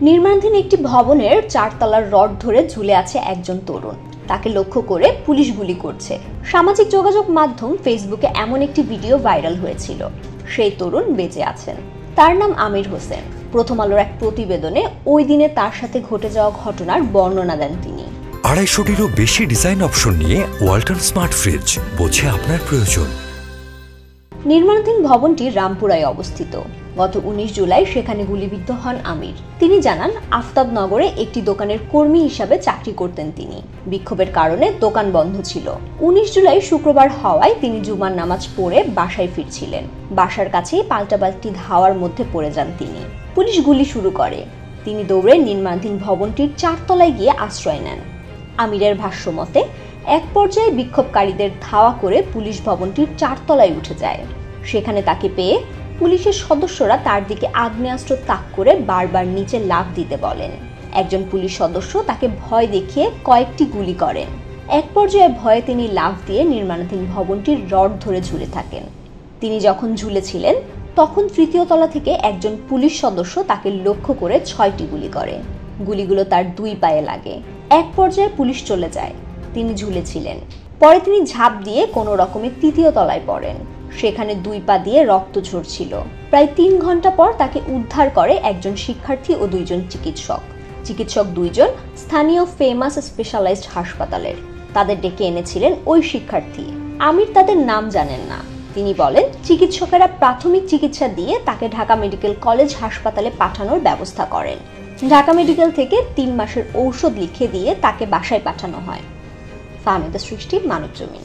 নির্মাণাধীন একটি ভবনের 4 তলার রড ধরে ঝুলে আছে একজন তরুণ। তাকে লক্ষ্য করে পুলিশ গুলি করছে। সামাজিক যোগাযোগ মাধ্যম ফেসবুকে এমন একটি ভিডিও ভাইরাল হয়েছিল। সেই তরুণ বেঁচে আছেন। তার নাম আমির হোসেন। প্রথম আলোর এক প্রতিবেদনে ওই দিনে তার সাথে ঘটে যাওয়া ঘটনার বর্ণনা দেন তিনি। 250-টিরও বেশি ডিজাইন অপশন নিয়ে ওয়ালটন স্মার্ট ফ্রিজ, বোঝে আপনার প্রয়োজন। নির্মাণাধীন ভবনটি রামপুরায় অবস্থিত। গত 19 জুলাই সেখানে গুলিবিদ্ধ হন আমির। তিনি জানান, আফতাবনগরে একটি দোকানের কর্মী হিসাবে চাকরি করতেন তিনি। বিক্ষোভের কারণে দোকান বন্ধ ছিল। 19 জুলাই শুক্রবার হওয়ায় তিনি জুমার নামাজ পড়ে বাসায় ফিরছিলেন। বাসার কাছেই পাল্টাপাল্টি ধাওয়ার মধ্যে পড়ে যান তিনি। পুলিশ গুলি শুরু করে। তিনি দৌড়ে নির্মাণাধীন ভবনটির 4 তলায় গিয়ে আশ্রয় নেন। আমিরের ভাষ্যমতে, এক পর্যায়ে বিক্ষোভকারীদের ধাওয়া করে পুলিশ ভবনটির 4 তলায় উঠে যায়। সেখানে তাকে পেয়ে পুলিশের সদস্যরা তার দিকে আগ্নেয়াস্ত্র তাক করে বারবার নিচে লাফ দিতে বলেন। একজন পুলিশ সদস্য তাকে ভয় দেখিয়ে কয়েকটি গুলি করেন। এক পর্যায়ে ভয়ে তিনি লাফ দিয়ে নির্মাণাধীন ভবনটির রড ধরে ঝুলে থাকেন। তিনি যখন ঝুলেছিলেন তখন 3য় তলা থেকে একজন পুলিশ সদস্য তাকে লক্ষ্য করে 6টি গুলি করে। গুলিগুলো তার 2 পায়ে লাগে। এক পর্যায়ে পুলিশ চলে যায়। তিনি ঝুলেছিলেন। পরে তিনি ঝাঁপ দিয়ে কোনো রকমে 3য় তলায় পড়েন। সেখানে 2 পা দিয়ে রক্ত ঝরছিল। প্রায় 3 ঘন্টা পর তাকে উদ্ধার করে একজন শিক্ষার্থী ও 2 জন চিকিৎসক। চিকিৎসক 2 জন স্থানীয় ফেমাস স্পেশালাইজড হাসপাতালের। তাদের ডেকে এনেছিলেন ওই শিক্ষার্থী। আমির তাদের নাম জানেন না। তিনি বলেন, চিকিৎসকেরা প্রাথমিক চিকিৎসা দিয়ে তাকে ঢাকা মেডিকেল কলেজ হাসপাতালে পাঠানোর ব্যবস্থা করেন। ঢাকা মেডিকেল থেকে 3 মাসের ঔষধ লিখে দিয়ে তাকে বাসায় পাঠানো হয়। ফাহমিদা সৃষ্টি, মানবজমিন।